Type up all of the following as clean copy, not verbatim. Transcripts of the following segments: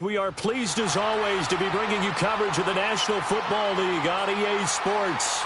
We are pleased, as always, to be bringing you coverage of the National Football League on EA Sports.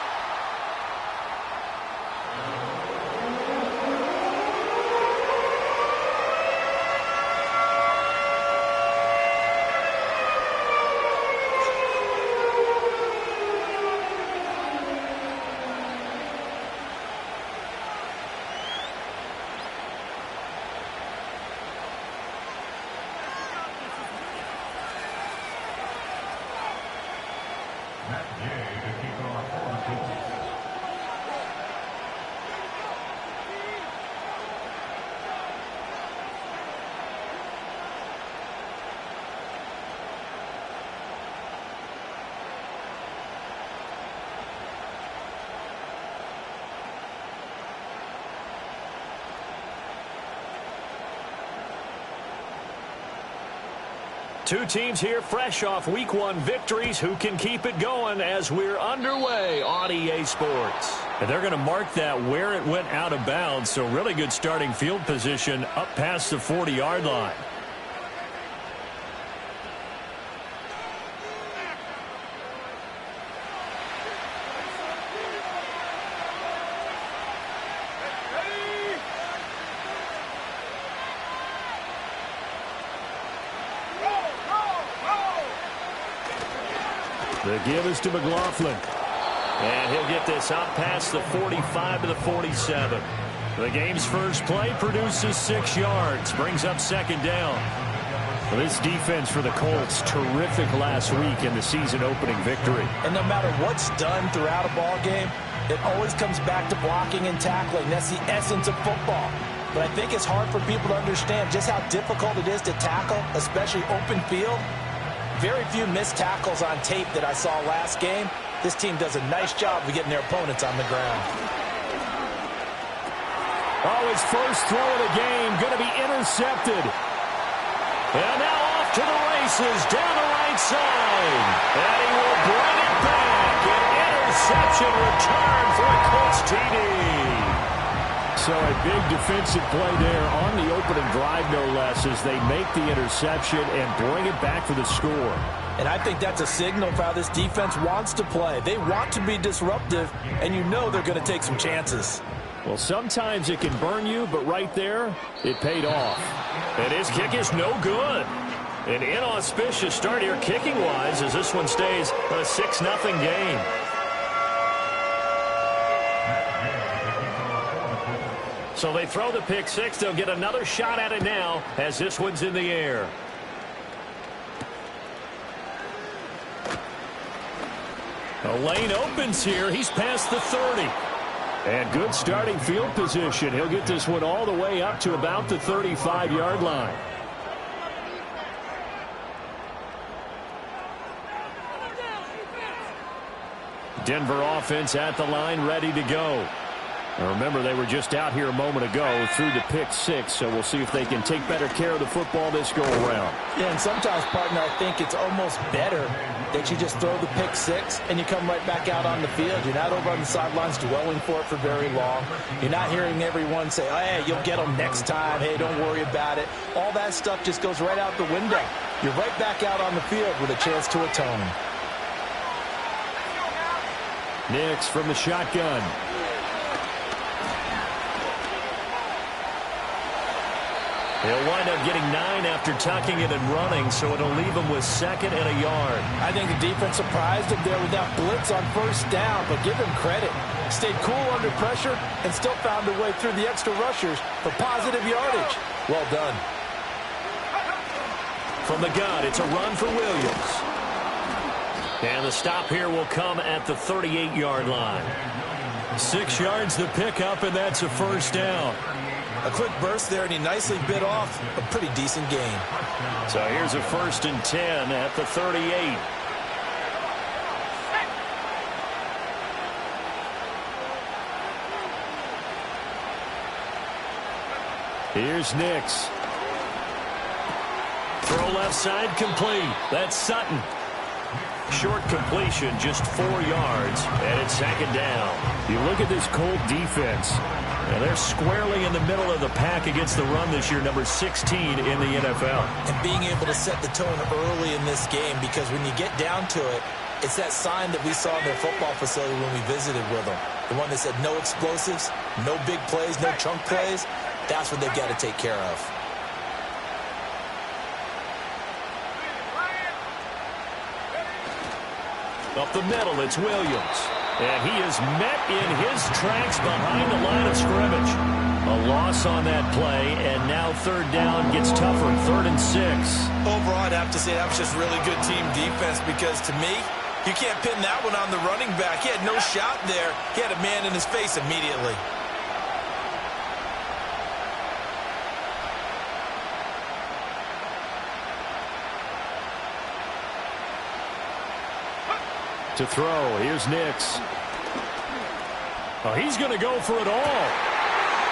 Two teams here fresh off Week 1 victories. Who can keep it going as we're underway on EA Sports? And they're going to mark that where it went out of bounds, so really good starting field position up past the 40-yard line. The give is to McLaughlin. And he'll get this out past the 45 to the 47. The game's first play produces 6 yards. Brings up second down. Well, this defense for the Colts, terrific last week in the season opening victory. And no matter what's done throughout a ball game, it always comes back to blocking and tackling. That's the essence of football. But I think it's hard for people to understand just how difficult it is to tackle, especially open field. Very few missed tackles on tape that I saw last game. This team does a nice job of getting their opponents on the ground. Oh, his first throw of the game going to be intercepted. And now off to the races down the right side. And he will bring it back. An interception return for a Colts TD. So a big defensive play there on the opening drive, no less, as they make the interception and bring it back for the score. And I think that's a signal for how this defense wants to play. They want to be disruptive, and you know they're going to take some chances. Well, sometimes it can burn you, but right there, it paid off. And his kick is no good. An inauspicious start here kicking-wise as this one stays a 6-0 game. So they throw the pick six. They'll get another shot at it now as this one's in the air. The lane opens here. He's past the 30. And good starting field position. He'll get this one all the way up to about the 35-yard line. Denver offense at the line, ready to go. Now remember, they were just out here a moment ago through the pick six, so we'll see if they can take better care of the football this go-around. Yeah, and sometimes, partner, I think it's almost better that you just throw the pick six and you come right back out on the field. You're not over on the sidelines dwelling for it for very long. You're not hearing everyone say, oh, hey, you'll get them next time. Hey, don't worry about it. All that stuff just goes right out the window. You're right back out on the field with a chance to atone. Nix from the shotgun. He'll wind up getting 9 after tucking it and running, so it'll leave him with 2nd and a yard. I think the defense surprised him there with that blitz on first down, but give him credit. Stayed cool under pressure and still found a way through the extra rushers for positive yardage. Well done. From the gun, it's a run for Williams. And the stop here will come at the 38-yard line. 6 yards the pickup, and that's a first down. A quick burst there, and he nicely bit off a pretty decent gain. So here's a 1st and 10 at the 38. Here's Nix. Throw left side complete. That's Sutton. Short completion, just 4 yards, and it's second down. You look at this Colt defense. And they're squarely in the middle of the pack against the run this year, number 16 in the NFL. And being able to set the tone early in this game, because when you get down to it, it's that sign that we saw in their football facility when we visited with them. The one that said no explosives, no big plays, no chunk plays. That's what they've got to take care of. Up the middle, it's Williams. And he is met in his tracks behind the line of scrimmage. A loss on that play, and now third down gets tougher, 3rd and 6. Overall, I'd have to say that was just really good team defense, because to me, you can't pin that one on the running back. He had no shot there. He had a man in his face immediately. To throw, here's Nix. Oh, he's going to go for it all.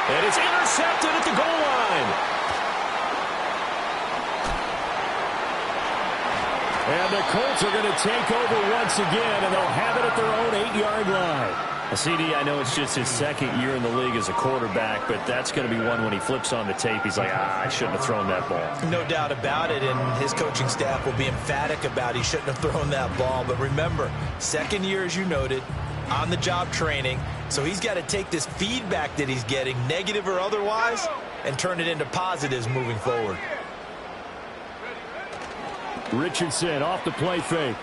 And it's intercepted at the goal line. And the Colts are going to take over once again, and they'll have it at their own 8-yard line. CD, I know it's just his second year in the league as a quarterback, but that's going to be one when he flips on the tape. He's like, I shouldn't have thrown that ball. No doubt about it, and his coaching staff will be emphatic about he shouldn't have thrown that ball. But remember, second year, as you noted, on-the-job training, so he's got to take this feedback that he's getting, negative or otherwise, and turn it into positives moving forward. Richardson off the play fake.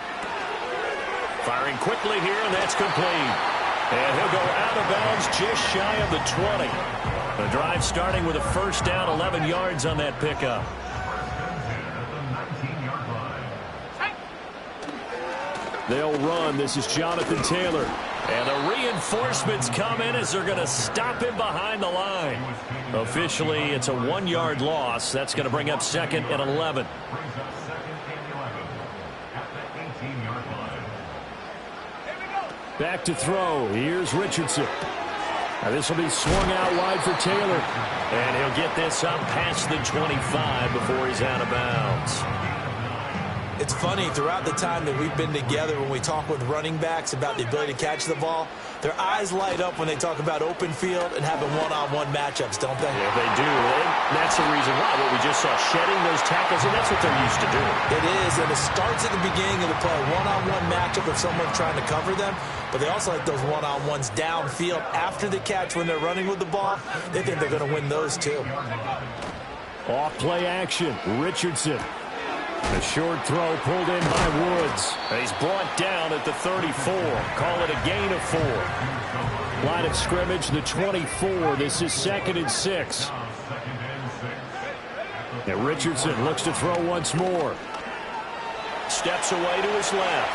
Firing quickly here, and that's complete. And he'll go out of bounds just shy of the 20. The drive starting with a first down, 11 yards on that pickup. They'll run. This is Jonathan Taylor. And the reinforcements come in as they're going to stop him behind the line. Officially, it's a 1-yard loss. That's going to bring up 2nd and 11. Back to throw. Here's Richardson. Now this will be swung out wide for Taylor. And he'll get this up past the 25 before he's out of bounds. It's funny, throughout the time that we've been together, when we talk with running backs about the ability to catch the ball, their eyes light up when they talk about open field and having one-on-one matchups, don't they? Yeah, they do. And that's the reason why. What we just saw, shedding those tackles, and that's what they're used to doing. It is, and it starts at the beginning of the play, one-on-one matchup if someone's trying to cover them, but they also like those one-on-ones downfield after the catch when they're running with the ball. They think they're going to win those too. Off play action, Richardson. The short throw pulled in by Woods. He's brought down at the 34. Call it a gain of 4. Line of scrimmage, the 24. This is 2nd and 6. And Richardson looks to throw once more. Steps away to his left.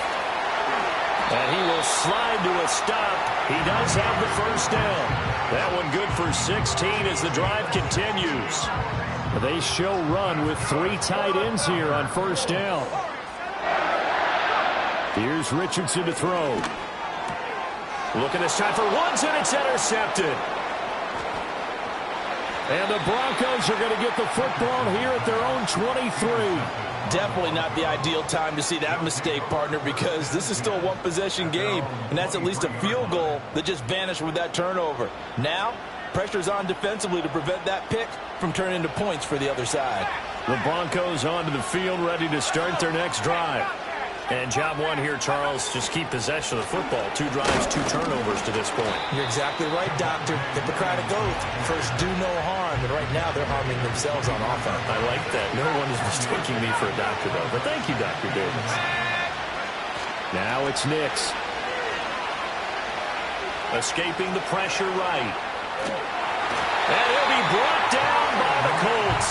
And he will slide to a stop. He does have the first down. That one good for 16 as the drive continues. They show run with 3 tight ends here on first down. Here's Richardson to throw. Looking this time for Woods, and it's intercepted. And the Broncos are going to get the football here at their own 23. Definitely not the ideal time to see that mistake, partner, because this is still a one-possession game, and that's at least a field goal that just vanished with that turnover. Now, pressure's on defensively to prevent that pick from turning into points for the other side. The Broncos onto the field, ready to start their next drive. And job one here, Charles, just keep possession of the football. 2 drives, 2 turnovers to this point. You're exactly right, Doctor. Hippocratic oath. First, do no harm. And right now, they're harming themselves on offense. I like that. No one is mistaking me for a doctor, though. But thank you, Dr. Davis. Now it's Nix. Escaping the pressure right. And he'll be brought down by the Colts.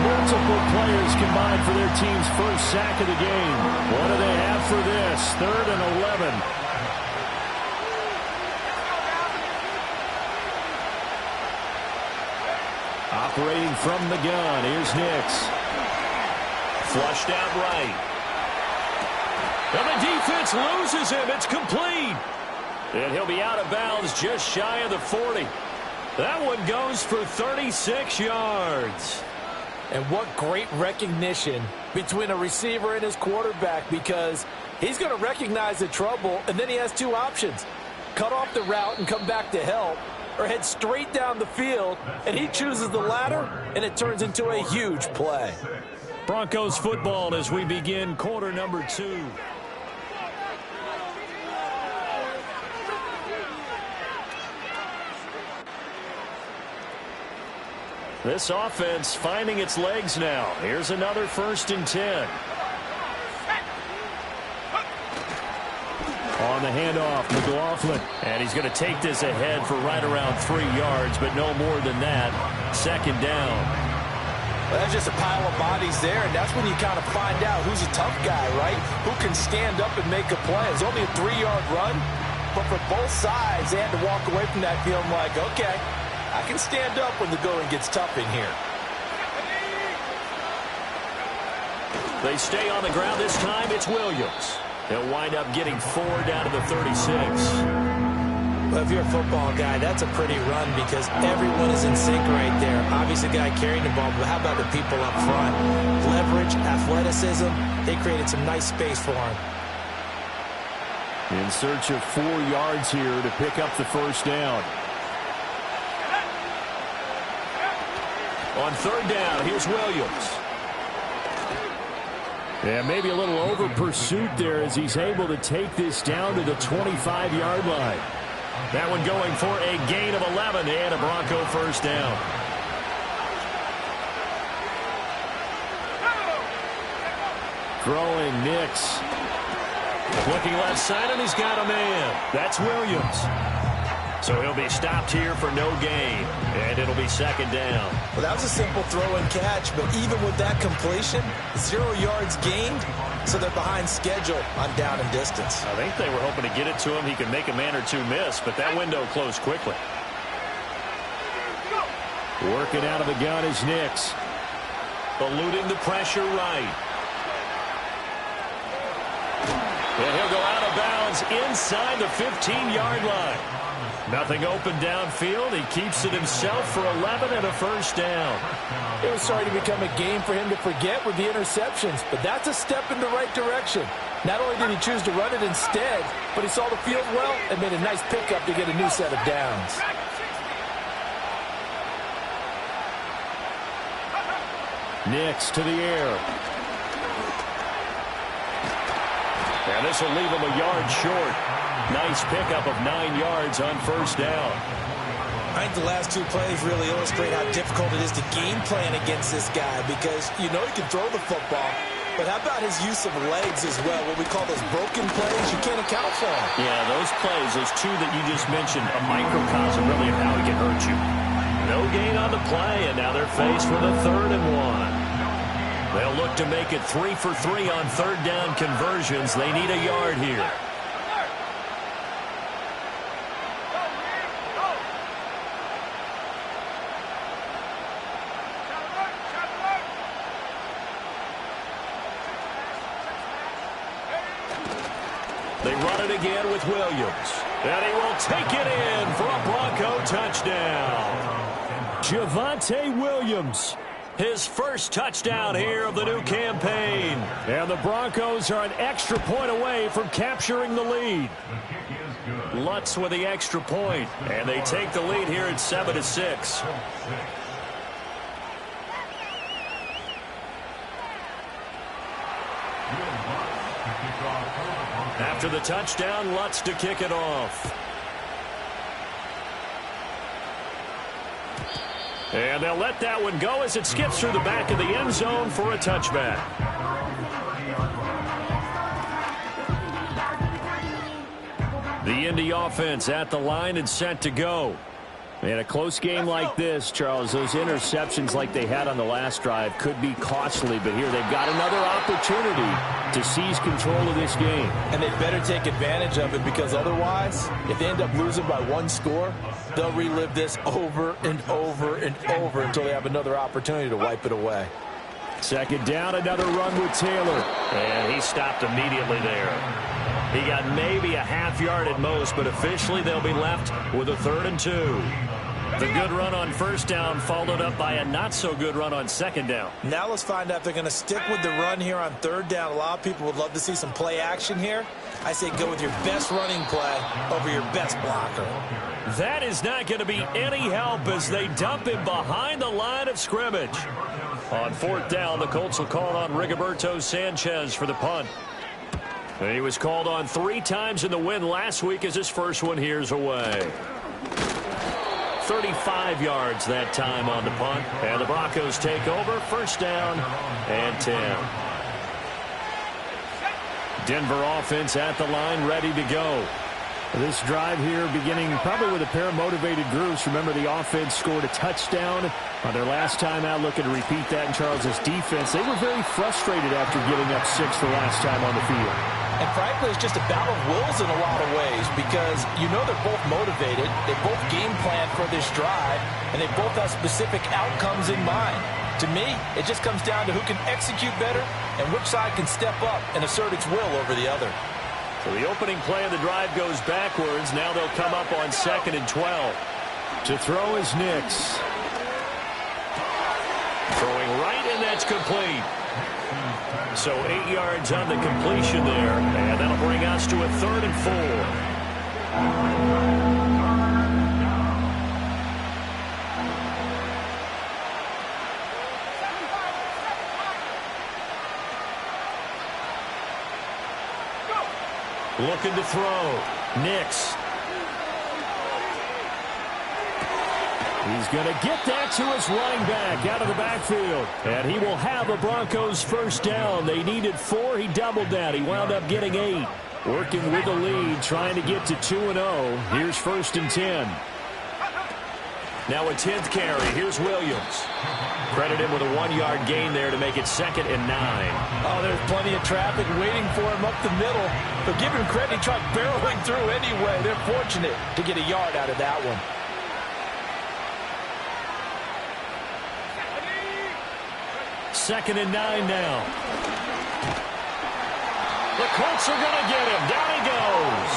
Multiple players combined for their team's first sack of the game. What do they have for this? 3rd and 11. Operating from the gun, here's Nix. Flushed out right. And the defense loses him. It's complete. And he'll be out of bounds just shy of the 40. That one goes for 36 yards. And what great recognition between a receiver and his quarterback, because he's going to recognize the trouble, and then he has two options. Cut off the route and come back to help, or head straight down the field, and he chooses the latter, and it turns into a huge play. Broncos football as we begin quarter number 2. This offense finding its legs now. Here's another 1st and 10. On the handoff, McLaughlin. And he's going to take this ahead for right around 3 yards, but no more than that. 2nd down. Well, that's just a pile of bodies there, and that's when you kind of find out who's a tough guy, right? Who can stand up and make a play. It's only a 3-yard run, but for both sides, they had to walk away from that feeling like, okay, I can stand up when the going gets tough in here. They stay on the ground this time. It's Williams. They'll wind up getting 4 down to the 36. Well, if you're a football guy, that's a pretty run because everyone is in sync right there. Obviously, the guy carrying the ball, but how about the people up front? Leverage, athleticism, they created some nice space for him. In search of 4 yards here to pick up the 1st down. On 3rd down, here's Williams. Yeah, maybe a little over pursuit there as he's able to take this down to the 25-yard line. That one going for a gain of 11 and a Bronco 1st down. Throwing Nix. Looking left side, and he's got a man. That's Williams. So he'll be stopped here for no gain, and it'll be 2nd down. Well, that was a simple throw and catch, but even with that completion, 0 yards gained, so they're behind schedule on down and distance. I think they were hoping to get it to him. He could make a man or two miss, but that window closed quickly. Working out of the gun is Nix. Eluding the pressure right. And he'll go out of bounds inside the 15-yard line. Nothing open downfield. He keeps it himself for 11 and a 1st down. It was starting to become a game for him to forget with the interceptions, but that's a step in the right direction. Not only did he choose to run it instead, but he saw the field well and made a nice pickup to get a new set of downs. Nix to the air. And this will leave him a yard short. Nice pickup of 9 yards on 1st down. I think the last 2 plays really illustrate how difficult it is to game plan against this guy because you know he can throw the football, but how about his use of legs as well? What we call those broken plays, you can't account for them. Yeah, those plays, those 2 that you just mentioned, a microcosm really of how he can hurt you. No gain on the play, and now they're faced with a 3rd and 1. They'll look to make it 3 for 3 on 3rd down conversions. They need a yard here. They run it again with Williams. And he will take it in for a Bronco touchdown. Javonte Williams, his 1st touchdown here of the new campaign. And the Broncos are an extra point away from capturing the lead. Lutz with the extra point, and they take the lead here at 7-6. After the touchdown, Lutz to kick it off. And they'll let that one go as it skips through the back of the end zone for a touchback. The Indy offense at the line and set to go. In a close game like this, Charles, those interceptions like they had on the last drive could be costly, but here they've got another opportunity to seize control of this game. And they better take advantage of it because otherwise, if they end up losing by 1 score, they'll relive this over and over and over until they have another opportunity to wipe it away. 2nd down, another run with Taylor. And he stopped immediately there. He got maybe a half yard at most, but officially they'll be left with a 3rd and 2. The good run on first down followed up by a not-so-good run on second down. Now let's find out if they're going to stick with the run here on third down. A lot of people would love to see some play action here. I say go with your best running play over your best blocker. That is not going to be any help as they dump him behind the line of scrimmage. On fourth down, the Colts will call on Rigoberto Sanchez for the punt. He was called on 3 times in the win last week as his first one here's away. 35 yards that time on the punt. And the Broncos take over. First down and 10. Denver offense at the line, ready to go. This drive here beginning probably with a pair of motivated groups. Remember, the offense scored a touchdown on their last time out, looking to repeat that in Charles's defense. They were very frustrated after giving up 6 the last time on the field. And frankly, it's just a battle of wills in a lot of ways because you know they're both motivated. They both game plan for this drive, and they both have specific outcomes in mind. To me, it just comes down to who can execute better and which side can step up and assert its will over the other. So the opening play of the drive goes backwards. Now they'll come up on 2nd and 12. To throw is Nix. Throwing right, and that's complete. So 8 yards on the completion there, and that'll bring us to a 3rd and 4. Looking to throw. Nix. He's going to get that to his running back out of the backfield. And he will have a Broncos first down. They needed 4. He doubled that. He wound up getting 8. Working with the lead, trying to get to 2-0. Here's 1st and 10. Now a 10th carry. Here's Williams. Credit him with a 1-yard gain there to make it 2nd and 9. Oh, there's plenty of traffic waiting for him up the middle. But give him credit, he tried barreling through anyway. They're fortunate to get a yard out of that one. 2nd and 9 now. The Colts are going to get him. Down he goes.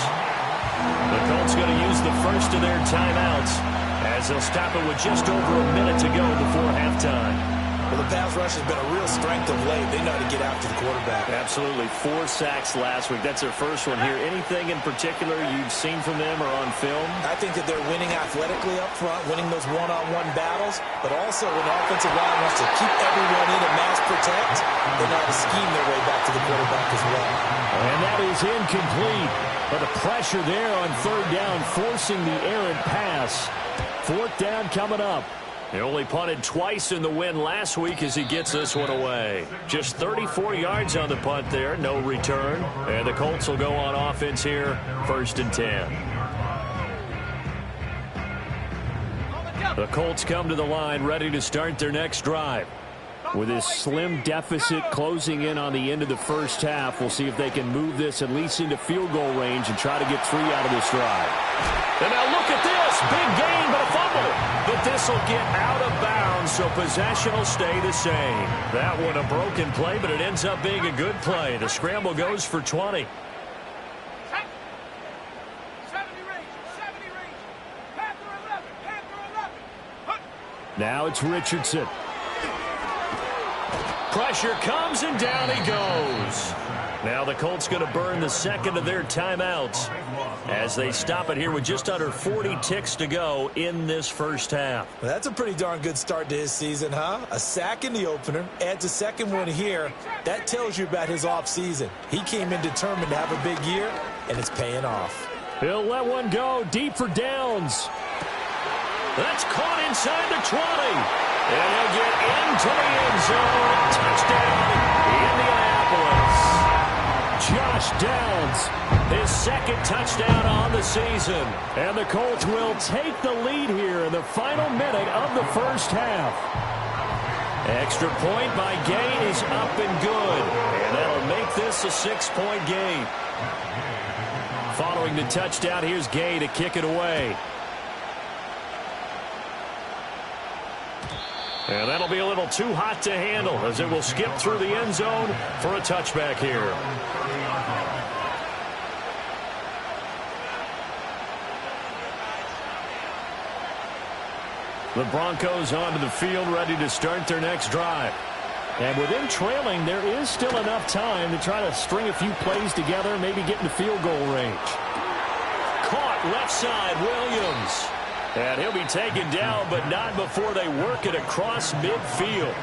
The Colts going to use the first of their timeouts as they'll stop it with just over a minute to go before halftime. Well, the pass rush has been a real strength of late. They know how to get after the quarterback. Absolutely. 4 sacks last week. That's their first one here. Anything in particular you've seen from them or on film? I think that they're winning athletically up front, winning those one-on-one battles, but also when the offensive line wants to keep everyone in and mass protect, they know how to scheme their way back to the quarterback as well. And that is incomplete. But the pressure there on 3rd down, forcing the errant pass. 4th down coming up. He only punted twice in the win last week as he gets this one away. Just 34 yards on the punt there, no return. And the Colts will go on offense here, 1st and 10. The Colts come to the line ready to start their next drive. With this slim deficit closing in on the end of the first half, we'll see if they can move this at least into field goal range and try to get 3 out of this drive. And now look at this. Big gain, but a fumble. But this will get out of bounds, so possession will stay the same. That one a broken play, but it ends up being a good play. The scramble goes for 20. Now it's Richardson. Pressure comes, and down he goes. Now the Colts going to burn the second of their timeouts as they stop it here with just under 40 ticks to go in this first half. Well, that's a pretty darn good start to his season, huh? A sack in the opener, adds a second one here. That tells you about his offseason. He came in determined to have a big year, and it's paying off. He'll let one go deep for downs. That's caught inside the 20. And he'll get into the end zone. Touchdown, Indianapolis. Josh Downs, his second touchdown on the season. And the Colts will take the lead here in the final minute of the first half. Extra point by Gay is up and good. And that'll make this a 6-point game. Following the touchdown, here's Gay to kick it away. And that'll be a little too hot to handle as it will skip through the end zone for a touchback here. The Broncos onto the field, ready to start their next drive. And with them trailing, there is still enough time to try to string a few plays together, maybe get into field goal range. Caught left side, Williams. And he'll be taken down, but not before they work it across midfield.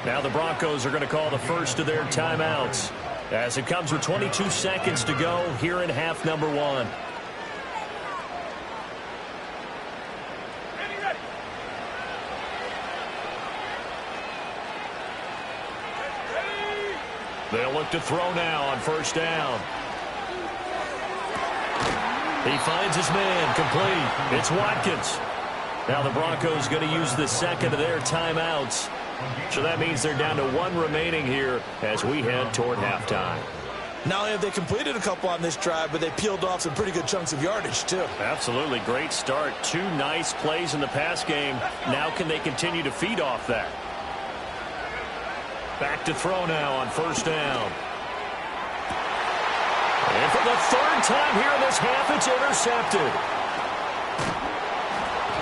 Now the Broncos are going to call the first of their timeouts, as it comes with 22 seconds to go here in half number 1. They'll look to throw now on first down. He finds his man, complete. It's Watkins. Now the Broncos going to use the second of their timeouts. So that means they're down to 1 remaining here as we head toward halftime. Not only have they completed a couple on this drive, but they peeled off some pretty good chunks of yardage, too. Absolutely. Great start. 2 nice plays in the pass game. Now can they continue to feed off that? Back to throw now on first down. And for the 3rd time here in this half, it's intercepted.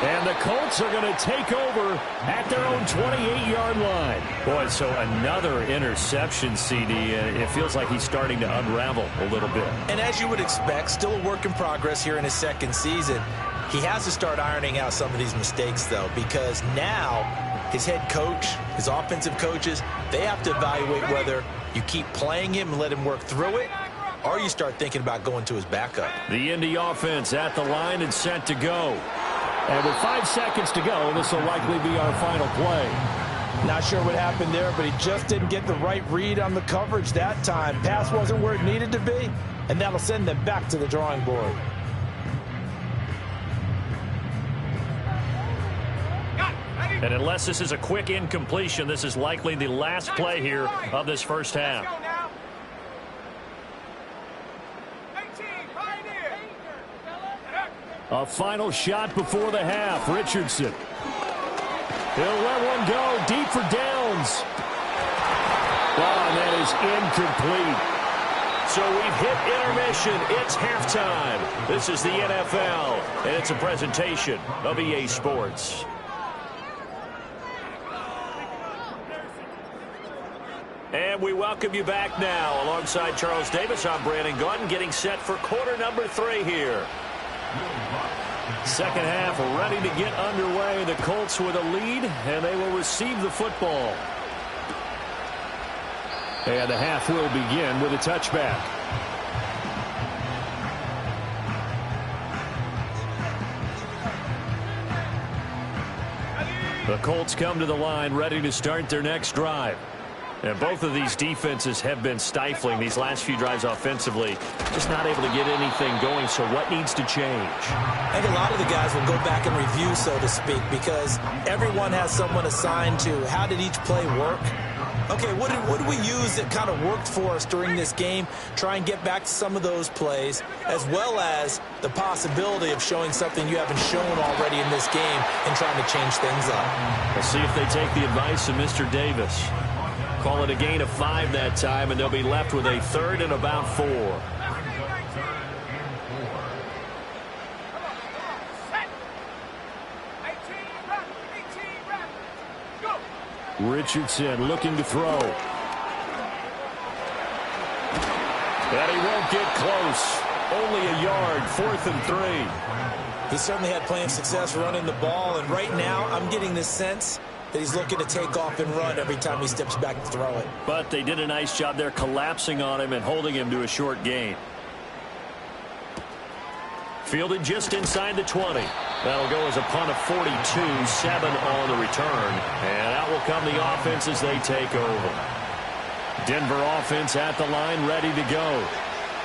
And the Colts are going to take over at their own 28-yard line. Boy, so another interception, CD. It feels like he's starting to unravel a little bit. And as you would expect, still a work in progress here in his 2nd season. He has to start ironing out some of these mistakes, though, because now his head coach, his offensive coaches, they have to evaluate whether you keep playing him and let him work through it, or you start thinking about going to his backup. The Indy offense at the line and set to go. And with 5 seconds to go, this will likely be our final play. Not sure what happened there, but he just didn't get the right read on the coverage that time. Pass wasn't where it needed to be, and that'll send them back to the drawing board. And unless this is a quick incompletion, this is likely the last play here of this first half. A final shot before the half. Richardson. He'll let one go deep for downs. Oh, and that is incomplete. So we've hit intermission. It's halftime. This is the NFL, and it's a presentation of EA Sports. And we welcome you back now. Alongside Charles Davis, I'm Brandon Gaudin, getting set for quarter number 3 here. Second half ready to get underway. The Colts with a lead, and they will receive the football. And the half will begin with a touchback. The Colts come to the line ready to start their next drive. And both of these defenses have been stifling these last few drives offensively. Just not able to get anything going, so what needs to change? I think a lot of the guys will go back and review, so to speak, because everyone has someone assigned to how did each play work. Okay, what did we use that kind of worked for us during this game? Try and get back to some of those plays, as well as the possibility of showing something you haven't shown already in this game and trying to change things up. We'll see if they take the advice of Mr. Davis. Call it a gain of 5 that time, and they'll be left with a 3rd and about 4. Richardson looking to throw. And he won't get close. Only a yard, 4th and 3. He certainly had plenty of success running the ball, and right now I'm getting the sense that he's looking to take off and run every time he steps back to throw it. But they did a nice job there collapsing on him and holding him to a short gain. Fielded just inside the 20. That'll go as a punt of 42, 7 on the return. And out will come the offense as they take over. Denver offense at the line, ready to go.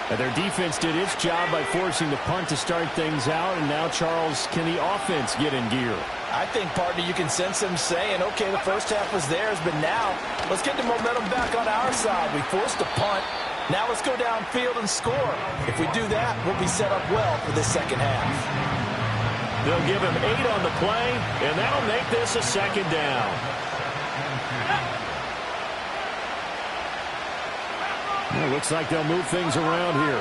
And their defense did its job by forcing the punt to start things out. And now, Charles, can the offense get in gear? I think, partner, you can sense them saying, okay, the first half was theirs, but now let's get the momentum back on our side. We forced a punt. Now let's go downfield and score. If we do that, we'll be set up well for the second half. They'll give him 8 on the play, and that'll make this a 2nd down. It looks like they'll move things around here.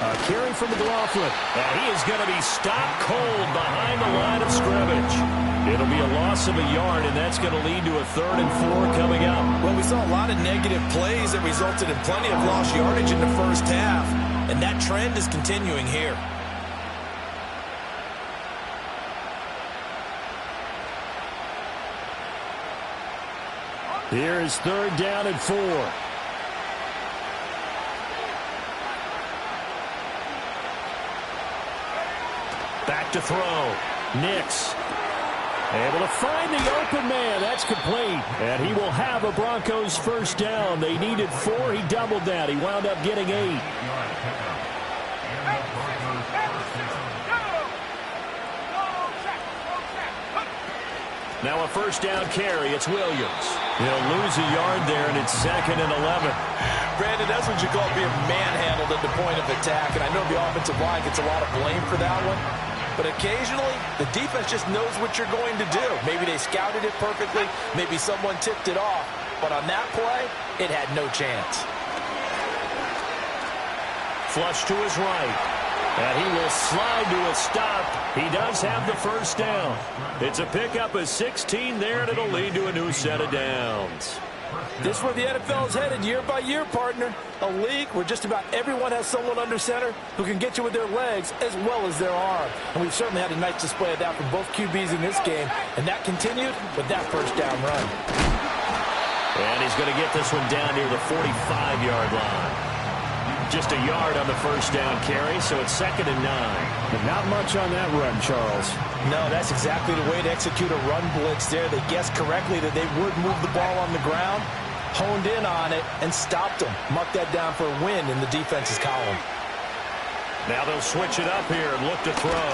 A carry from McLaughlin. And he is going to be stopped cold behind the line of scrimmage. It'll be a loss of a yard, and that's going to lead to a 3rd and 4 coming up. Well, we saw a lot of negative plays that resulted in plenty of lost yardage in the first half, and that trend is continuing here. Here is 3rd down and 4. Back to throw. Nix. Able to find the open man. That's complete. And he will have a Broncos first down. They needed 4. He doubled that. He wound up getting 8. Now a first down carry. It's Williams. He'll lose a yard there, and it's 2nd and 11. Brandon, that's what you call being manhandled at the point of attack. And I know the offensive line gets a lot of blame for that one. But occasionally, the defense just knows what you're going to do. Maybe they scouted it perfectly. Maybe someone tipped it off. But on that play, it had no chance. Flush to his right. And he will slide to a stop. He does have the first down. It's a pickup of 16 there, and it'll lead to a new set of downs. This is where the NFL is headed year by year, partner. A league where just about everyone has someone under center who can get you with their legs as well as their arm. And we've certainly had a nice display of that from both QBs in this game. And that continued with that first down run. And he's going to get this one down near the 45-yard line. Just a yard on the first down carry, so it's 2nd and 9. But not much on that run, Charles. No, that's exactly the way to execute a run blitz there. They guessed correctly that they would move the ball on the ground, honed in on it, and stopped them. Mark that down for a win in the defense's column. Now they'll switch it up here and look to throw.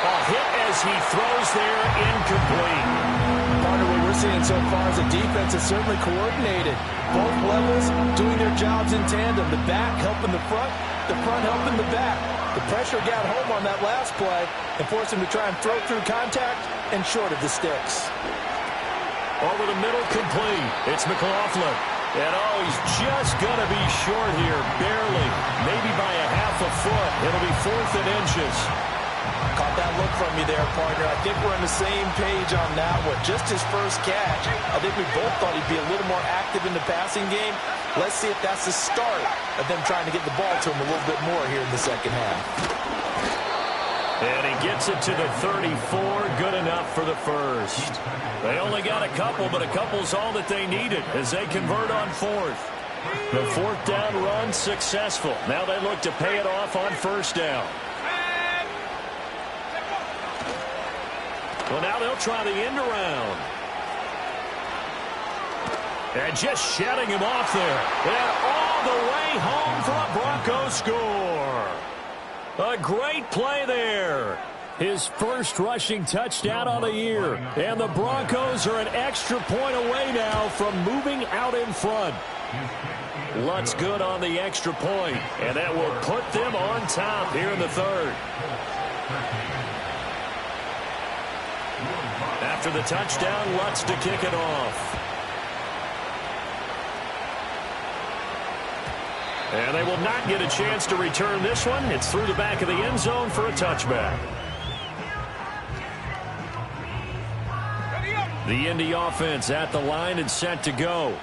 A hit as he throws there, incomplete. Partner, what we're seeing so far is a defense is certainly coordinated. Both levels doing their jobs in tandem. The back helping the front helping the back. The pressure got home on that last play and forced him to try and throw through contact and short of the sticks. Over the middle, complete. It's McLaughlin. And oh, he's just going to be short here, barely. Maybe by a half a foot. It'll be 4th and inches. Caught that look from you there, partner. I think we're on the same page on that one. Just his first catch. I think we both thought he'd be a little more active in the passing game. Let's see if that's the start of them trying to get the ball to him a little bit more here in the second half. And he gets it to the 34. Good enough for the first. They only got a couple, but a couple's all that they needed as they convert on 4th. The 4th down run successful. Now they look to pay it off on first down. Well, now they'll try the end around. And just shutting him off there. And all the way home for a Broncos score. A great play there. His first rushing touchdown on the year. And the Broncos are an extra point away now from moving out in front. Lutz good on the extra point. And that will put them on top here in the 3rd. After the touchdown, Lutz to kick it off. And they will not get a chance to return this one. It's through the back of the end zone for a touchback. The Indy offense at the line and set to go.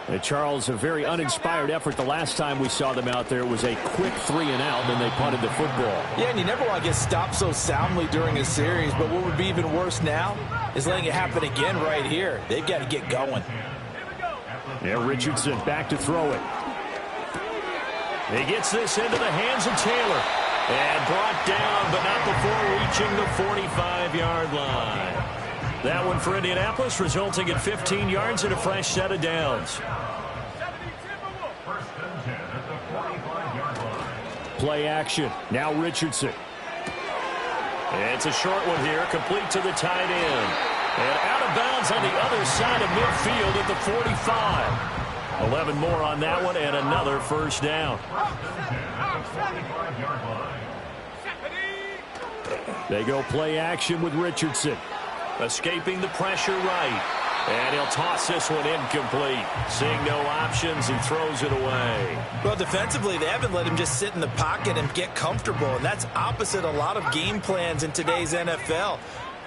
And Charles, a very uninspired effort the last time we saw them out there. It was a quick 3 and out, and they punted the football. Yeah, and you never want to get stopped so soundly during a series, but what would be even worse now is letting it happen again right here. They've got to get going. Yeah, Richardson back to throw it. He gets this into the hands of Taylor. And brought down, but not before reaching the 45-yard line. That one for Indianapolis, resulting in 15 yards and a fresh set of downs. Play action. Now Richardson. It's a short one here, complete to the tight end. And out of bounds on the other side of midfield at the 45. 11 more on that one, and another first down. They go play action with Richardson. Escaping the pressure right. And he'll toss this one incomplete. Seeing no options, he throws it away. Well, defensively, they haven't let him just sit in the pocket and get comfortable, and that's opposite a lot of game plans in today's NFL.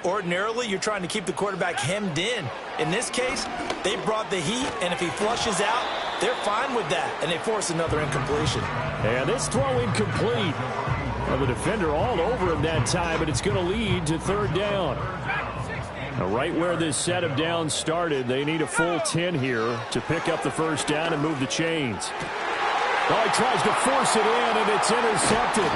Ordinarily, you're trying to keep the quarterback hemmed in. In this case, they brought the heat, and if he flushes out, they're fine with that, and they force another incompletion. And this throw incomplete. Well, the defender all over him that time, but it's going to lead to third down. Now, right where this set of downs started, they need a full 10 here to pick up the first down and move the chains. Oh, he tries to force it in, and it's intercepted.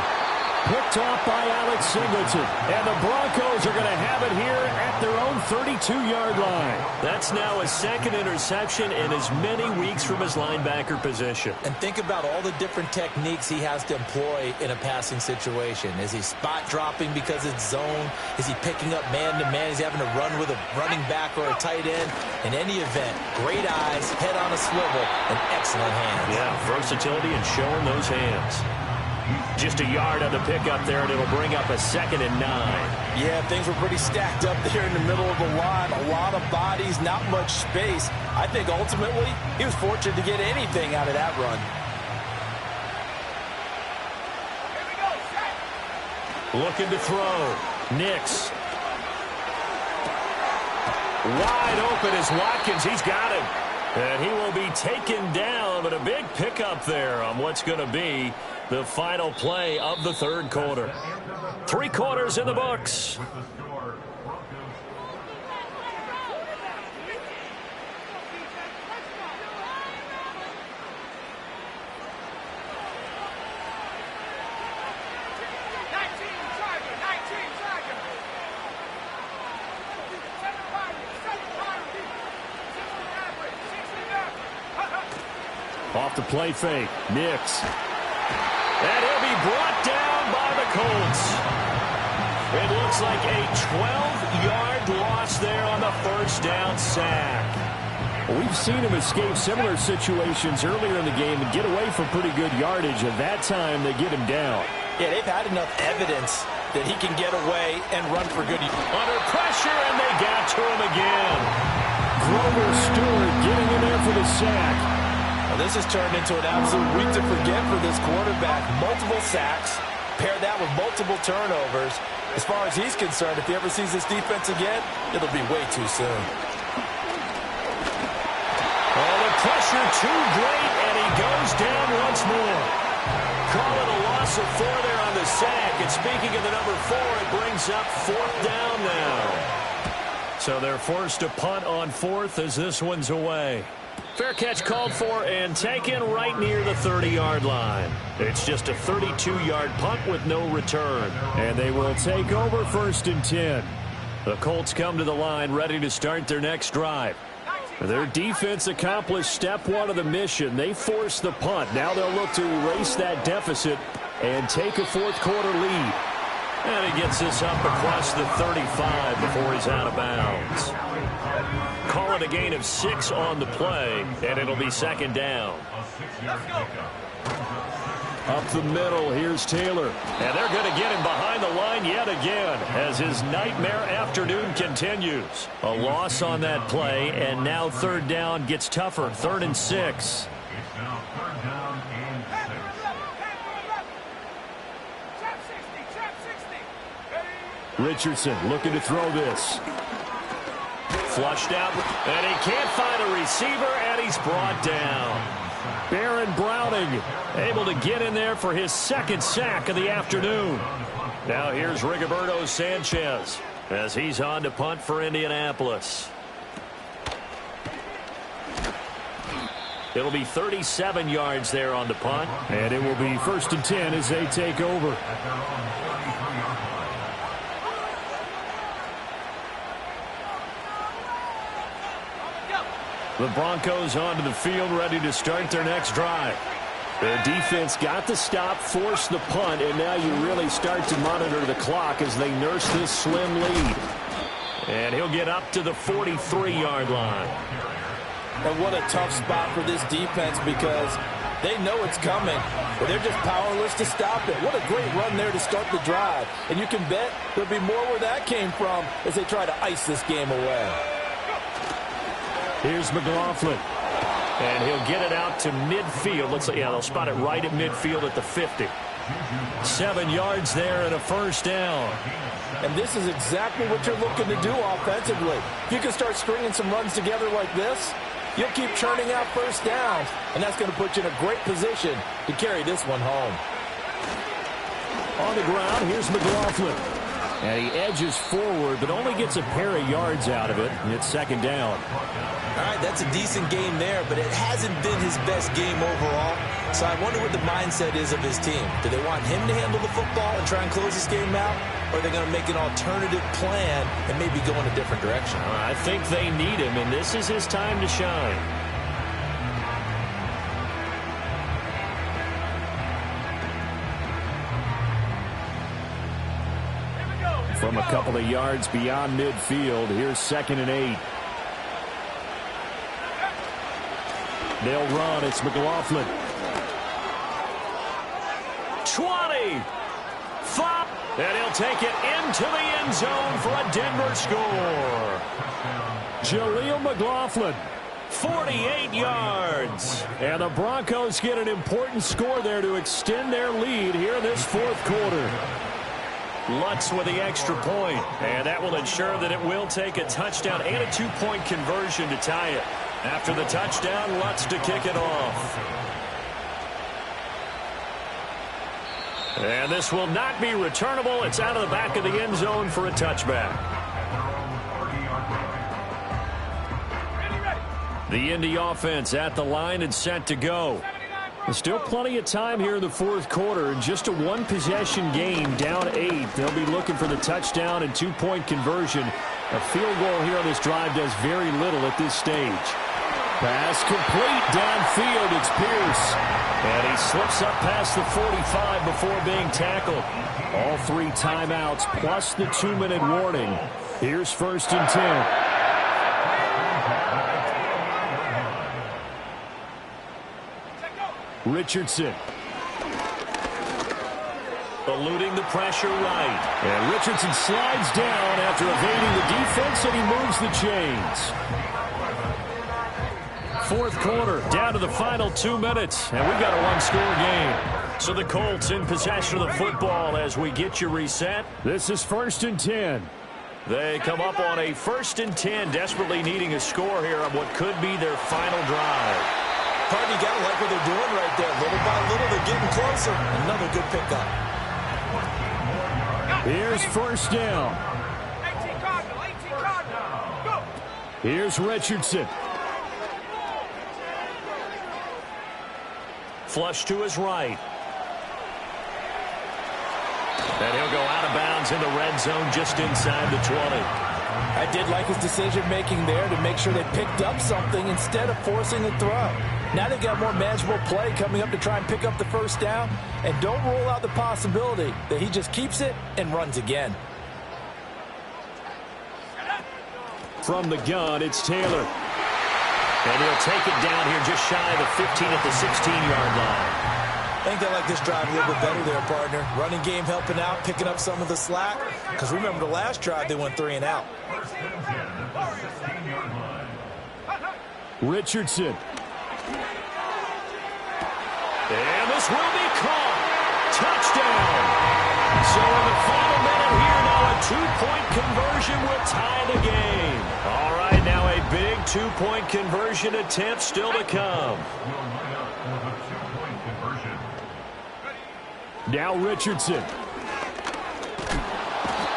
Picked off by Alex Singleton. And the Broncos are going to have it here at their own 32-yard line. That's now his second interception in as many weeks from his linebacker position. And think about all the different techniques he has to employ in a passing situation. Is he spot dropping because it's zone? Is he picking up man-to-man? Is he having to run with a running back or a tight end? In any event, great eyes, head on a swivel, and excellent hands. Yeah, versatility and showing those hands. Just a yard on the pickup there, and it'll bring up a 2nd and 9. Yeah, things were pretty stacked up there in the middle of the line. A lot of bodies, not much space. I think ultimately he was fortunate to get anything out of that run. Looking to throw. Nix. Wide open is Watkins. He's got him. And he will be taken down, but a big pickup there on what's going to be the final play of the third quarter. 3 quarters in the books. Off the play fake. Nix. And he'll be brought down by the Colts. It looks like a 12-yard loss there on the first down sack. We've seen him escape similar situations earlier in the game and get away from pretty good yardage. At that time, they get him down. Yeah, they've had enough evidence that he can get away and run for good. Under pressure, and they got to him again. Grover Stewart getting in there for the sack. Well, this has turned into an absolute week to forget for this quarterback. Multiple sacks, pair that with multiple turnovers. As far as he's concerned, if he ever sees this defense again, it'll be way too soon. Oh, the pressure too great, and he goes down once more. Call it a loss of 4 there on the sack. And speaking of the number 4, it brings up 4th down now. So they're forced to punt on 4th as this one's away. Fair catch called for and taken right near the 30-yard line. It's just a 32-yard punt with no return. And they will take over 1st and 10. The Colts come to the line ready to start their next drive. Their defense accomplished step 1 of the mission. They forced the punt. Now they'll look to erase that deficit and take a 4th quarter lead. And he gets this up across the 35 before he's out of bounds. Call it a gain of 6 on the play, and it'll be 2nd down. Up the middle, here's Taylor. And they're going to get him behind the line yet again as his nightmare afternoon continues. A loss on that play, and now 3rd down gets tougher. 3rd and 6. Richardson looking to throw this. Flushed out, and he can't find a receiver, and he's brought down. Baron Browning able to get in there for his 2nd sack of the afternoon. Now here's Rigoberto Sanchez as he's on to punt for Indianapolis. It'll be 37 yards there on the punt. And it will be 1st and 10 as they take over. The Broncos onto the field ready to start their next drive. Their defense got the stop, forced the punt, and now you really start to monitor the clock as they nurse this slim lead. And he'll get up to the 43-yard line. And what a tough spot for this defense because they know it's coming, but they're just powerless to stop it. What a great run there to start the drive. And you can bet there'll be more where that came from as they try to ice this game away. Here's McLaughlin. And he'll get it out to midfield. Looks like, yeah, they'll spot it right at midfield at the 50. 7 yards there and a first down. And this is exactly what you're looking to do offensively. If you can start stringing some runs together like this, you'll keep churning out first downs, and that's going to put you in a great position to carry this one home. On the ground, here's McLaughlin. And he edges forward, but only gets a pair of yards out of it. It's second down. All right, that's a decent game there, but it hasn't been his best game overall. So I wonder what the mindset is of his team. Do they want him to handle the football and try and close this game out? Or are they going to make an alternative plan and maybe go in a different direction? I think they need him, and this is his time to shine. From a couple of yards beyond midfield, here's 2nd and 8. They'll run. It's McLaughlin. 20. 5. And he'll take it into the end zone for a Denver score. Jaleel McLaughlin, 48 yards. And the Broncos get an important score there to extend their lead here in this fourth quarter. Lutz with the extra point, and that will ensure that it will take a touchdown and a 2-point conversion to tie it. After the touchdown, Lutz to kick it off. And this will not be returnable. It's out of the back of the end zone for a touchback. The Indy offense at the line and set to go. There's still plenty of time here in the fourth quarter. Just a one-possession game, down 8. They'll be looking for the touchdown and 2-point conversion. A field goal here on this drive does very little at this stage. Pass complete downfield. It's Pierce. And he slips up past the 45 before being tackled. All 3 timeouts plus the 2-minute warning. Here's 1st and 10. Richardson. Eluding the pressure right. And Richardson slides down after evading the defense, and he moves the chains. Fourth quarter, down to the final 2 minutes, and we've got a one-score game. So the Colts in possession of the football as we get you reset. This is 1st and 10. They come up on a 1st and 10, desperately needing a score here on what could be their final drive. Partner, you got to like what they're doing right there. Little by little, they're getting closer. Another good pickup. Here's 1st down. 18 Cardinal. Go. Here's Richardson. Flush to his right. And he'll go out of bounds in the red zone just inside the 20. I did like his decision-making there to make sure they picked up something instead of forcing a throw. Now they've got more manageable play coming up to try and pick up the first down. And don't rule out the possibility that he just keeps it and runs again. From the gun, it's Taylor. And he'll take it down here just shy of the 15 at the 16-yard line. I think they like this drive a little bit better there, partner. Running game helping out, picking up some of the slack. Because remember, the last drive, they went 3 and out. Richardson. And this will be caught. Touchdown. So in the final minute here now, a 2-point conversion will tie the game. All right, now a big 2-point conversion attempt still to come. Now Richardson.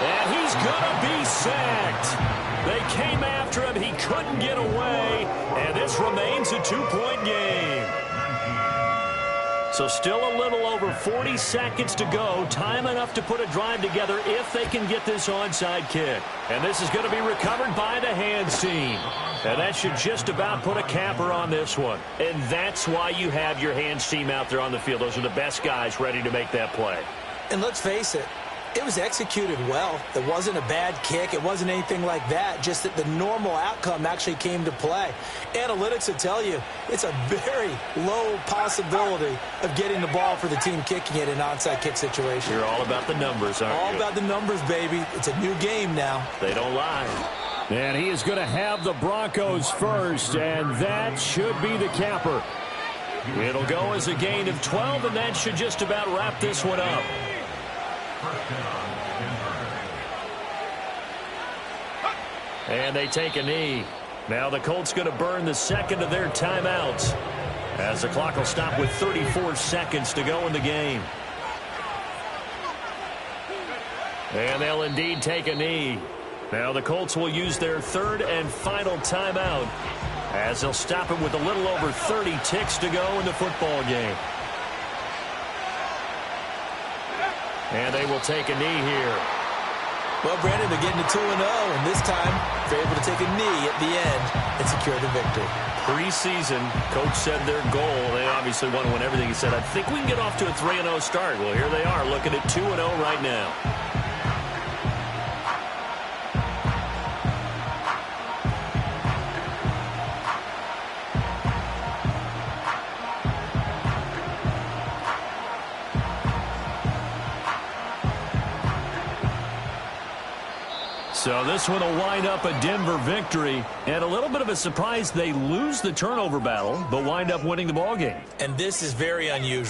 And he's going to be sacked. They came after him. He couldn't get away. And this remains a 2-point game. So still a little over 40 seconds to go. Time enough to put a drive together if they can get this onside kick. And this is going to be recovered by the hands team. And that should just about put a capper on this one. And that's why you have your hands team out there on the field. Those are the best guys ready to make that play. And let's face it, it was executed well. It wasn't a bad kick. It wasn't anything like that. Just that the normal outcome actually came to play. Analytics will tell you it's a very low possibility of getting the ball for the team kicking it in an onside kick situation. You're all about the numbers, aren't you? All about the numbers, baby. It's a new game now. They don't lie. And he is going to have the Broncos first, and that should be the capper. It'll go as a gain of 12, and that should just about wrap this one up. And they take a knee. Now the Colts going to burn the second of their timeouts, as the clock will stop with 34 seconds to go in the game. And they'll indeed take a knee. Now the Colts will use their third and final timeout, as they'll stop it with a little over 30 ticks to go in the football game. And they will take a knee here. Well, Brandon, they're getting to 2-0, and this time they're able to take a knee at the end and secure the victory. Preseason, coach said their goal, they obviously want to win everything. He said, I think we can get off to a 3-0 start. Well, here they are looking at 2-0 right now. So this one will wind up a Denver victory, and a little bit of a surprise they lose the turnover battle, but wind up winning the ball game. And this is very unusual.